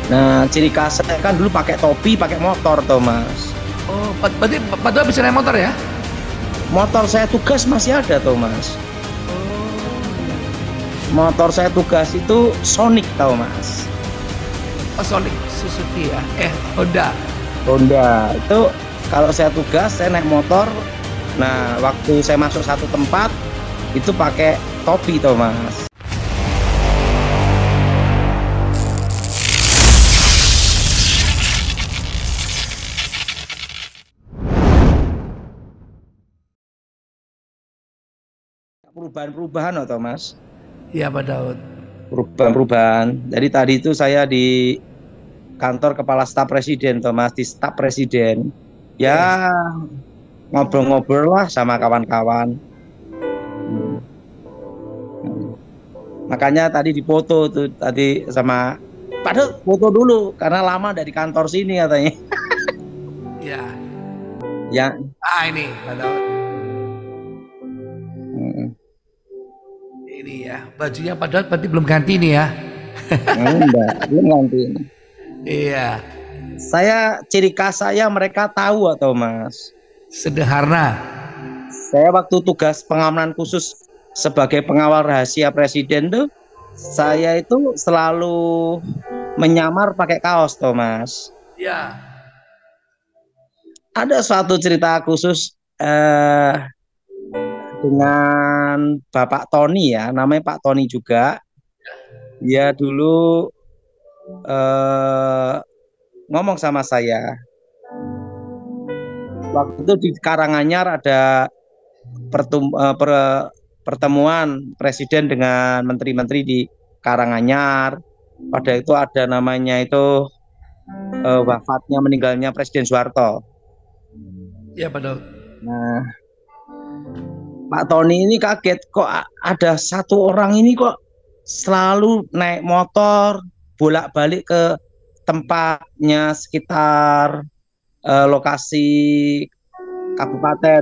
Nah, ciri khas saya kan dulu pakai topi, pakai motor tuh Mas. Oh, berarti Pak Dua bisa naik motor ya? Motor saya tugas masih ada tuh Mas. Motor saya tugas itu Sonic tau Mas. Oh, Sonic Suzuki ya? Honda. Honda itu kalau saya tugas saya naik motor. Nah, waktu saya masuk satu tempat itu pakai topi tuh Mas. Perubahan-perubahan atau Mas? Iya Pak Daud. Perubahan-perubahan. Jadi tadi itu saya di kantor kepala staf presiden toh Mas, di staf presiden. Yes. Ya ngobrol-ngobrol lah sama kawan-kawan. Makanya tadi dipoto tuh tadi sama padahal foto dulu karena lama dari kantor sini katanya. Ya. Ya. Ini Pak Daud. Ini ya, bajunya Pak Daud berarti belum ganti nih ya. Enggak, belum ganti. Iya. Saya ciri khas saya mereka tahu atau Mas. Sederhana. Saya waktu tugas pengamanan khusus sebagai pengawal rahasia presiden tuh, saya itu selalu menyamar pakai kaos tuh Mas. Ya. Ada suatu cerita khusus dengan Bapak Tony ya, namanya Pak Tony juga. Dia dulu ngomong sama saya. Waktu itu di Karanganyar ada pertemuan presiden dengan menteri-menteri di Karanganyar. Pada itu ada namanya itu wafatnya meninggalnya Presiden Soeharto. Ya Pak Daud. Nah, Pak Tony ini kaget kok ada satu orang ini kok selalu naik motor bolak-balik ke tempatnya sekitar lokasi kabupaten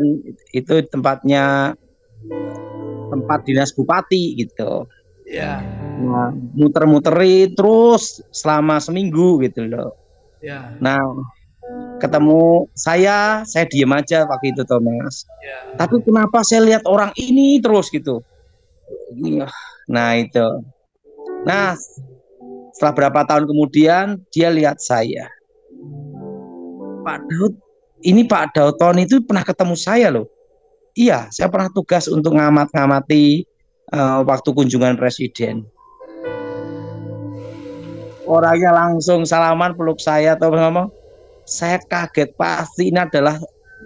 itu tempatnya tempat dinas bupati gitu. Ya. Nah, muter-muteri terus selama seminggu gitu loh. Ya. Nah, ketemu saya diem aja waktu itu Thomas. Ya. Tapi kenapa saya lihat orang ini terus gitu? Nah itu. Nah setelah berapa tahun kemudian dia lihat saya. Pak Daud, ini Pak Daud Tony itu pernah ketemu saya loh. Iya, saya pernah tugas untuk ngamati waktu kunjungan presiden. Orangnya langsung salaman peluk saya atau ngomong, saya kaget pasti ini adalah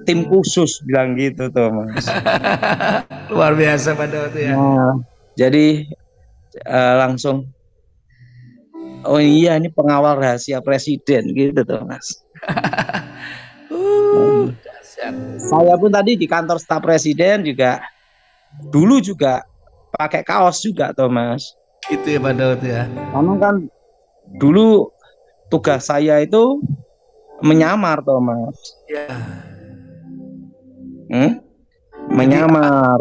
tim khusus bilang gitu tuh Mas. Luar biasa Pak Daud ya. Nah, jadi langsung oh iya ini pengawal rahasia presiden gitu tuh Mas. Saya pun tadi di kantor staf presiden juga dulu juga pakai kaos juga tuh Mas. Gitu ya Pak Daud ya. Karena kan dulu tugas saya itu menyamar tuh Mas. Ya. Menyamar.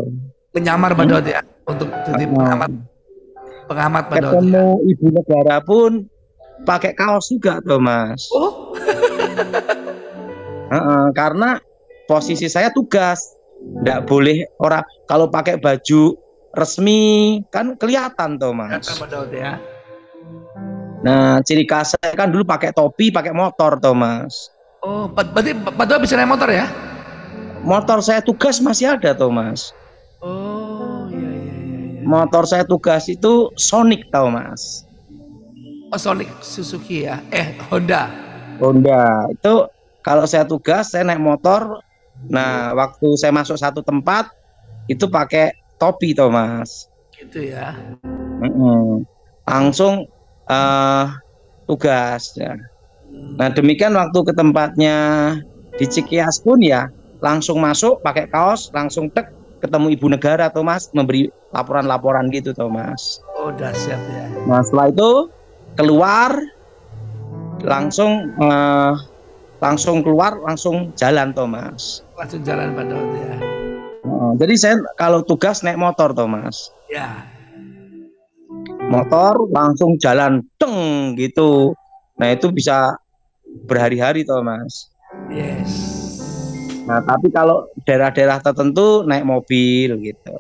Penyamar Pak Daud ya untuk jadi pengamat Pak Daud. Ketemu ibu negara pun pakai kaos juga tuh Mas. Oh. Karena posisi saya tugas, nggak boleh orang kalau pakai baju resmi kan kelihatan tuh Mas. Pak Daud ya. Nah, ciri khas saya kan dulu pakai topi, pakai motor tuh Mas. Oh, berarti Pak Daud bisa naik motor ya? Motor saya tugas masih ada tuh Mas. Oh, iya. Motor saya tugas itu Sonic tau Mas. Oh, Sonic Suzuki ya? Honda. Honda. Itu kalau saya tugas, saya naik motor. Nah, waktu saya masuk satu tempat itu pakai topi tuh Mas. Gitu ya. Langsung tugas ya. Nah, demikian waktu ke tempatnya di Cikias pun ya langsung masuk pakai kaos, langsung tek ketemu ibu negara tuh Mas, memberi laporan-laporan gitu tuh Mas. Oh, dahsyat ya. Nah, setelah itu keluar langsung keluar langsung jalan tuh Mas. Langsung jalan Pak Daud ya. Jadi saya kalau tugas naik motor tuh Mas. Ya. Motor langsung jalan deng gitu. Nah itu bisa berhari-hari toh Mas. Yes. Nah tapi kalau daerah-daerah tertentu naik mobil gitu.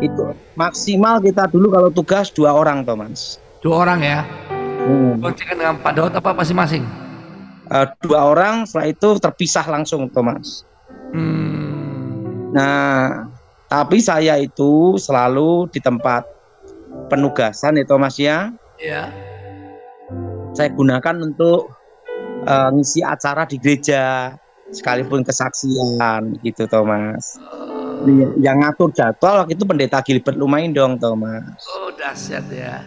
Itu maksimal kita dulu kalau tugas 2 orang toh Mas. 2 orang ya. Hmm. Boncengan dengan Pak Daud apa masing-masing? 2 orang, setelah itu terpisah langsung toh Mas. Nah tapi saya itu selalu di tempat penugasan itu Mas ya. Iya. Saya gunakan untuk ngisi acara di gereja, sekalipun kesaksian gitu Thomas. Yang ngatur jadwal waktu itu pendeta Gilbert Lumaindong Thomas. Oh dahsyat ya.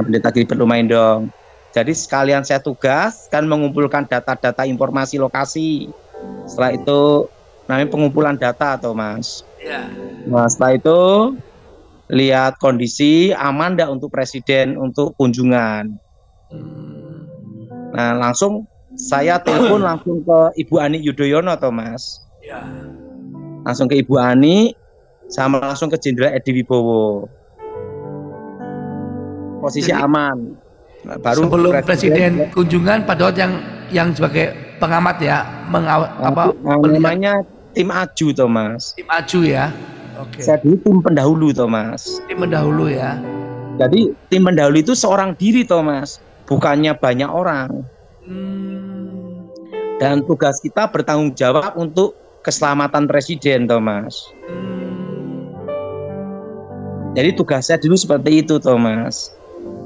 Pendeta Gilbert Lumaindong. Jadi sekalian saya tugas kan mengumpulkan data-data informasi lokasi. Setelah itu namanya pengumpulan data Thomas. Iya. Nah setelah itu lihat kondisi aman enggak untuk presiden untuk kunjungan. Nah langsung saya telepon langsung ke Ibu Ani Yudhoyono Thomas. Ya. Langsung ke Ibu Ani sama langsung ke Jenderal Edi Wibowo. Posisi jadi, aman. Nah, baru sebelum presiden kunjungan Pak Daud yang sebagai pengamat ya namanya tim Aju Thomas. Tim Aju ya. Oke. Saya dulu tim pendahulu Thomas. Tim pendahulu ya. Jadi tim pendahulu itu seorang diri Thomas, bukannya banyak orang. Dan tugas kita bertanggung jawab untuk keselamatan presiden Thomas. Jadi tugas saya dulu seperti itu Thomas.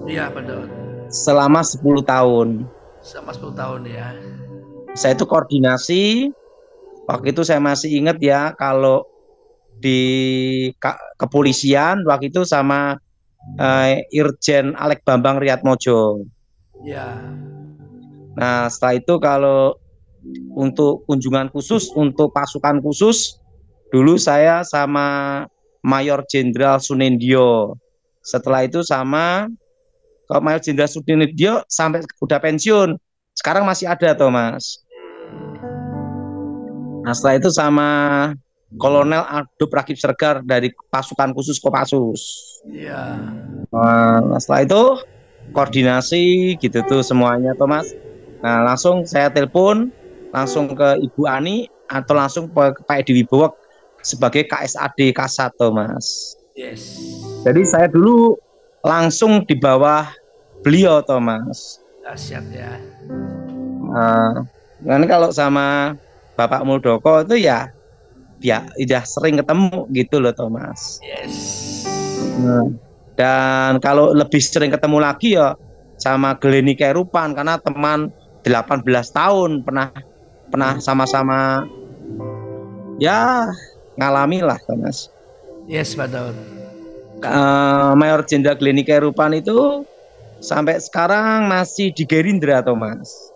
Iya betul. Selama 10 tahun. Selama 10 tahun ya. Saya itu koordinasi. Waktu itu saya masih ingat ya, kalau di kepolisian waktu itu sama Irjen Alek Bambang Riyatmojo. Ya. Nah setelah itu kalau untuk kunjungan khusus untuk pasukan khusus dulu saya sama Mayor Jenderal Sunendyo. Setelah itu sama Mayor Jenderal Sunendyo sampai udah pensiun. Sekarang masih ada Thomas. Nah setelah itu sama Kolonel Adop Rakib Sergar dari pasukan khusus Kopassus. Iya. Nah, setelah itu koordinasi gitu tuh semuanya Thomas. Nah langsung saya telepon langsung ke Ibu Ani atau langsung ke Pak Edi Wibowo sebagai KSAD Kasat Thomas. Yes. Jadi saya dulu langsung di bawah beliau Thomas. Dahsyat ya. Nah, kalau sama Bapak Muldoko itu ya udah sering ketemu gitu loh Thomas. Yes. Nah, dan kalau lebih sering ketemu lagi ya sama Gleni Kerupan karena teman 18 tahun pernah sama-sama ya ngalami lah Thomas. Yes Pak Daud. Mayor Jenderal Gleni Kerupan itu sampai sekarang masih di Gerindra Thomas.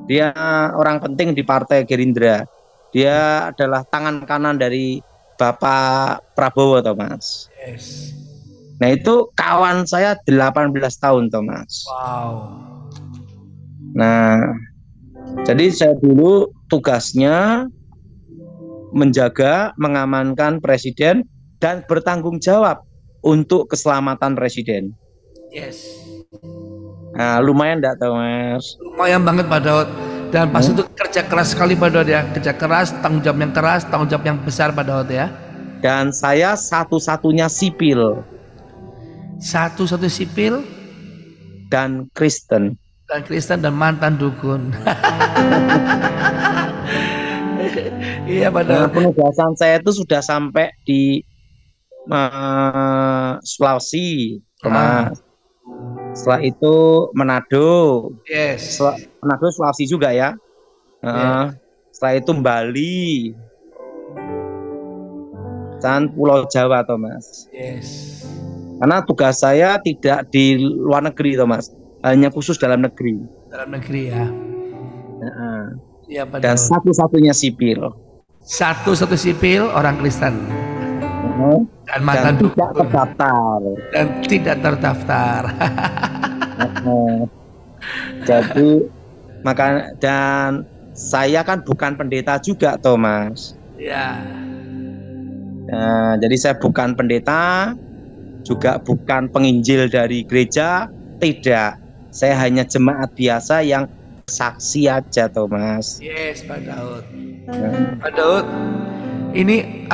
Dia orang penting di Partai Gerindra. Dia adalah tangan kanan dari Bapak Prabowo Thomas. Yes. Nah itu kawan saya 18 tahun Thomas. Wow. Nah jadi saya dulu tugasnya menjaga, mengamankan presiden dan bertanggung jawab untuk keselamatan presiden. Yes. Nah lumayan enggak Thomas? Lumayan banget Pak Daud. Dan pas itu kerja keras sekali Pak Daud ya. Kerja keras, tanggung jawab yang keras, tanggung jawab yang besar Pak Daud ya. Dan saya satu-satunya sipil. Satu-satu sipil dan Kristen. Dan Kristen dan mantan dukun. Iya Pak Daud. Penugasan saya itu sudah sampai di Sulawesi, setelah itu Manado. Yes. Manado Sulawesi juga ya. Setelah itu Bali dan Pulau Jawa Thomas. Yes. Karena tugas saya tidak di luar negeri Thomas, hanya khusus dalam negeri. Dalam negeri ya. Ya dan satu-satunya sipil. Satu-satu sipil orang Kristen. Dan mantan tidak terdaftar. Dan tidak terdaftar. Jadi maka dan saya kan bukan pendeta juga Thomas. Ya. Nah, jadi saya bukan pendeta juga bukan penginjil dari gereja, tidak. Saya hanya jemaat biasa yang saksi aja, Thomas. Yes, Pak Daud. Nah, Pak Daud, ini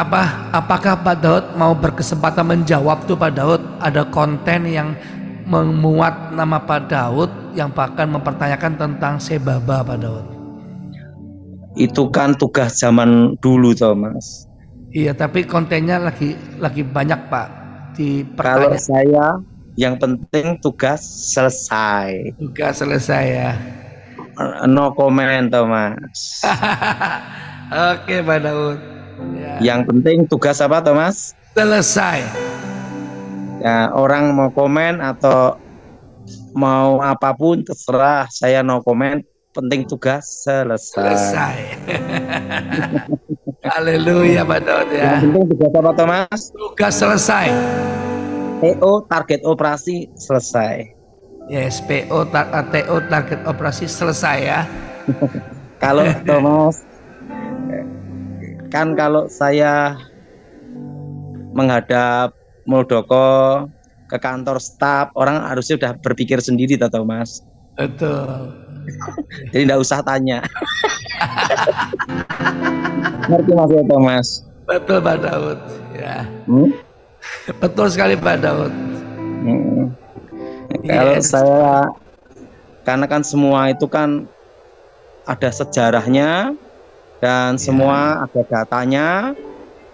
apakah Pak Daud mau berkesempatan menjawab tuh Pak Daud? Ada konten yang memuat nama Pak Daud yang bahkan mempertanyakan tentang sebaba Pak Daud. itu kan tugas zaman dulu, Thomas. Iya, tapi kontennya lagi banyak Pak di Kalau pertanyaan. saya, yang penting tugas selesai. Juga selesai ya. No comment, Thomas. Oke Pak Daud. Ya. Yang penting tugas apa, Thomas? Selesai. Ya, orang mau komen atau mau apapun terserah, saya no comment. Penting tugas selesai. Selesai. Haleluya Pak Daud ya. Yang penting tugas apa, Thomas? Tugas selesai. TO, target operasi selesai. Yes, TO target operasi selesai ya. Kalau Thomas, kan kalau saya menghadap Muldoko ke kantor staf, orang harusnya udah berpikir sendiri, toh, Thomas. Betul. Jadi nggak usah tanya. Ngerti maksudnya, Thomas? Betul Pak Daud. Ya. Hmm? Betul sekali Pak Daud. Hmm. Kalau Yes. saya, karena kan semua itu kan ada sejarahnya dan semua ada datanya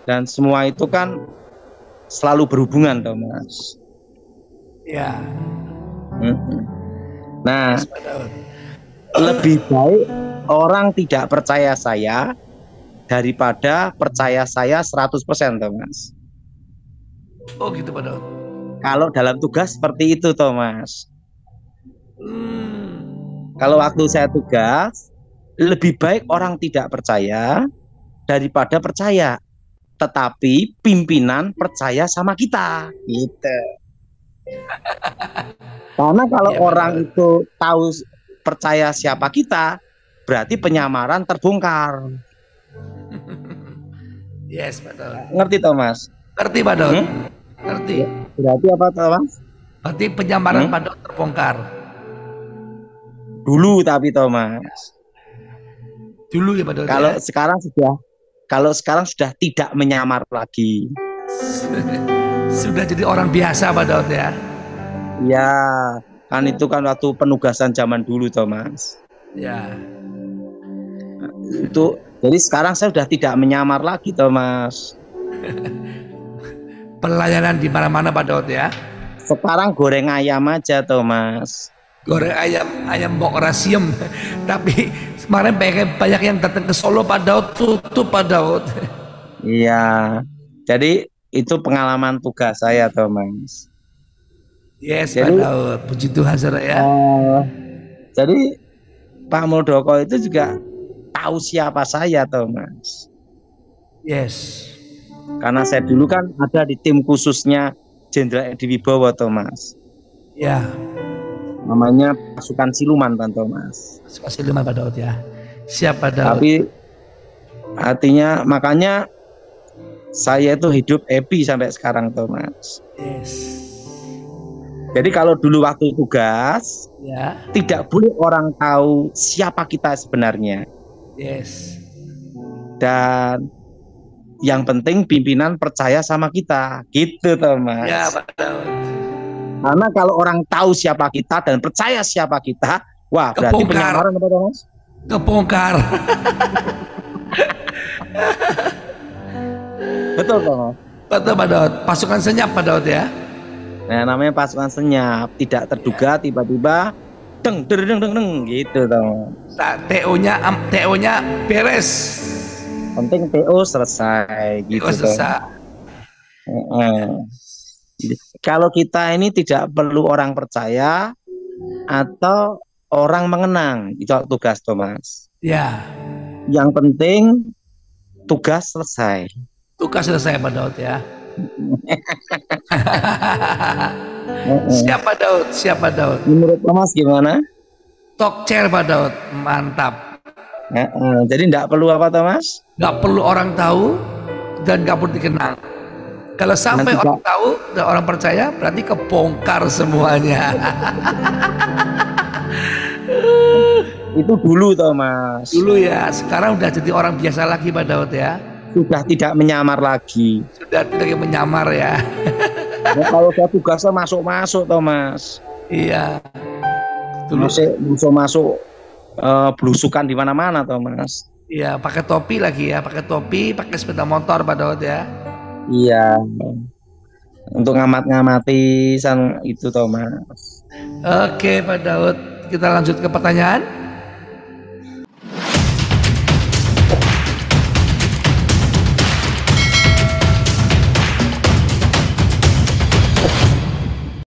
dan semua itu kan selalu berhubungan, Thomas. Ya. Nah, Yes, Pak Daud. lebih baik orang tidak percaya saya daripada percaya saya 100%, Thomas. Oh gitu Pak Daud. Kalau dalam tugas seperti itu, Thomas. Hmm. Kalau waktu saya tugas, lebih baik orang tidak percaya daripada percaya. Tetapi pimpinan percaya sama kita, gitu. Karena kalau Iya, Pak orang Daud. itu tahu percaya siapa kita, berarti penyamaran terbongkar. Yes Pak Daud. Ngerti, Thomas? Ngerti Pak Daud. Ngerti. Berarti apa, Thomas? Berarti penyamaran Pak Daud terbongkar. Dulu tapi, Thomas. Dulu ya Pak Daud. Kalau Ya? sekarang sudah tidak menyamar lagi. Sudah jadi orang biasa Pak Daud ya. Ya, kan itu kan waktu penugasan zaman dulu, Thomas. Ya. Itu jadi sekarang saya sudah tidak menyamar lagi, Thomas. Pelayanan di mana-mana Pak Daud ya. Sekarang goreng ayam aja, Thomas. Goreng ayam bok rasiem. Tapi kemarin banyak yang datang ke Solo Pak Daud, tutup Pak Daud. Iya. Jadi itu pengalaman tugas saya, Thomas. Yes Jadi, Pak Daud, puji Tuhan saudara ya. Jadi Pak Muldoko itu juga tahu siapa saya, Thomas. Yes. Karena saya dulu kan ada di tim khususnya Jenderal Edi Wibowo, Thomas. Ya. Namanya pasukan siluman, Pak Thomas. Masih lima Pak Daud ya. Siap Pak Daud. Tapi artinya makanya saya itu hidup happy sampai sekarang, Thomas. Yes. Jadi kalau dulu waktu tugas, Ya. tidak boleh orang tahu siapa kita sebenarnya. Yes. Dan yang penting pimpinan percaya sama kita, gitu, Thomas. Ya Pak Daud. Karena kalau orang tahu siapa kita dan percaya siapa kita, wah berarti Kebongkar. penyamaran apa, Thomas? Kebongkar. Betul, Thomas. Betul Pak Daud. Pasukan senyap Pak Daud ya. Nah, namanya pasukan senyap, tidak terduga tiba-tiba deng deng deng deng gitu, Thomas. TO-nya beres. Penting PO selesai, gitu. TO selesai. Kalau kita ini tidak perlu orang percaya atau orang mengenang, itu tugas, Thomas. Ya. Yang penting tugas selesai. Tugas selesai Pak Daud ya. Siapa Daud? Siapa Daud? Menurut Thomas gimana? Talk chair Pak Daud, mantap. Jadi tidak perlu apa, Thomas? Gak perlu orang tahu dan gak perlu dikenang. Kalau sampai Nanti orang tahu dan orang percaya, berarti kebongkar semuanya. itu dulu toh Mas. Dulu ya, sekarang udah jadi orang biasa lagi Pak Daud ya. Sudah tidak menyamar lagi. Sudah tidak menyamar ya. Nah, kalau saya tugasnya masuk-masuk toh Mas. Iya. Dulu Masuk belusukan di mana-mana toh Mas. iya, pakai topi lagi ya, pakai topi, pakai sepeda motor Pak Daud ya. Iya. Untuk ngamat-ngamati itu toh Mas. Oke Pak Daud, kita lanjut ke pertanyaan.